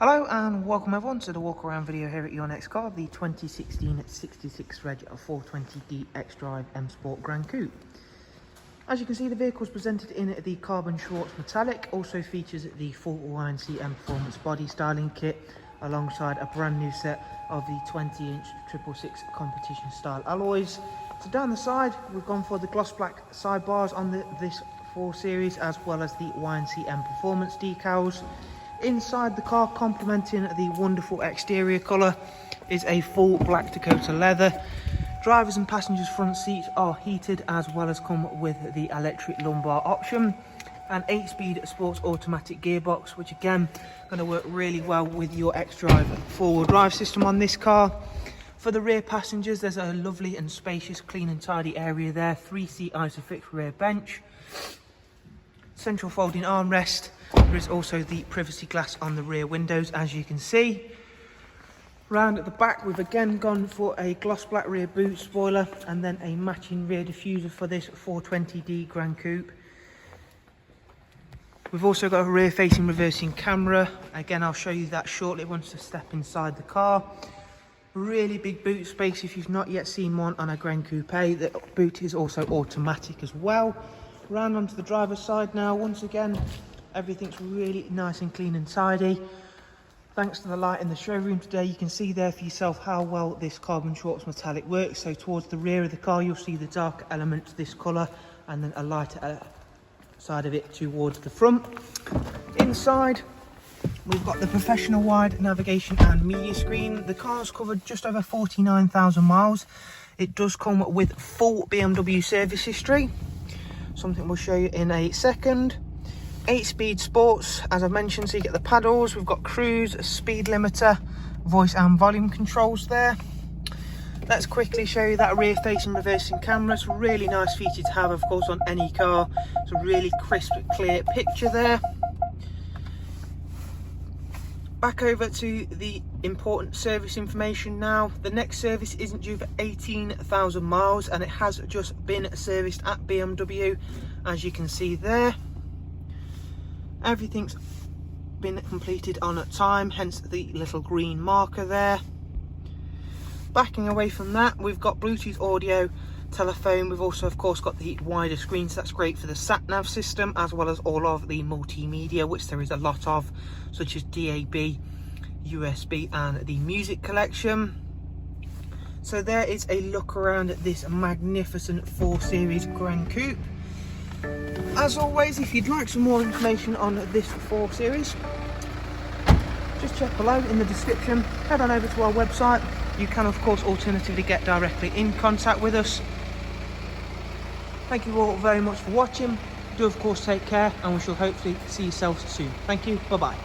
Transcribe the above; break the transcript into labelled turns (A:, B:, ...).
A: Hello and welcome everyone to the walk around video here at your next car, the 2016 66 Reg 420D Xdrive M Sport Gran Coupe. As you can see, the vehicle is presented in the carbon Schwarz metallic, also features the full YNC Mperformance body styling kit alongside a brand new set of the 20-inch 666 competition style alloys. So down the side we've gone for the gloss black sidebars on this 4 Series, as well as the YNC Mperformance decals. Inside the car, complementing the wonderful exterior colour, is a full black Dakota leather. Drivers and passengers front seats are heated, as well as come with the electric lumbar option. An 8-speed sports automatic gearbox, which again going to work really well with your Xdrive four-wheel drive system on this car. For the rear passengers, there's a lovely and spacious, clean and tidy area there. 3-seat isofix rear bench, central folding armrest. There is also the privacy glass on the rear windows, as you can see. Round at the back, we've again gone for a gloss black rear boot spoiler and then a matching rear diffuser for this 420D Gran Coupe. We've also got a rear facing reversing camera. Again, I'll show you that shortly once I step inside the car. Really big boot space if you've not yet seen one on a Gran Coupe. The boot is also automatic as well. Round onto the driver's side now. Once again, everything's really nice and clean and tidy. Thanks to the light in the showroom today, you can see there for yourself how well this carbon Schwarz metallic works. So towards the rear of the car, you'll see the darker elements, this colour, and then a lighter side of it towards the front. Inside, we've got the professional wide navigation and media screen. The car's covered just over 49,000 miles. It does come with full BMW service history, something we'll show you in a second. 8-speed sports, as I've mentioned, so you get the paddles. We've got cruise, a speed limiter, voice and volume controls there. Let's quickly show you that rear facing reversing camera. It's a really nice feature to have, of course, on any car. It's a really crisp, clear picture there. Back over to the important service information now. The next service isn't due for 18,000 miles, and it has just been serviced at BMW, as you can see there. Everything's been completed on time, hence the little green marker there. Backing away from that, we've got Bluetooth audio, telephone. We've also, of course, got the wider screen, so that's great for the sat-nav system, as well as all of the multimedia, which there is a lot of, such as DAB, USB and the music collection. So there is a look around at this magnificent 4 Series Gran Coupe. As always, if you'd like some more information on this 4 Series, just check below in the description. Head on over to our website. You can, of course, alternatively get directly in contact with us. Thank you all very much for watching. Do, of course, take care, and we shall hopefully see yourselves soon. Thank you. Bye-bye.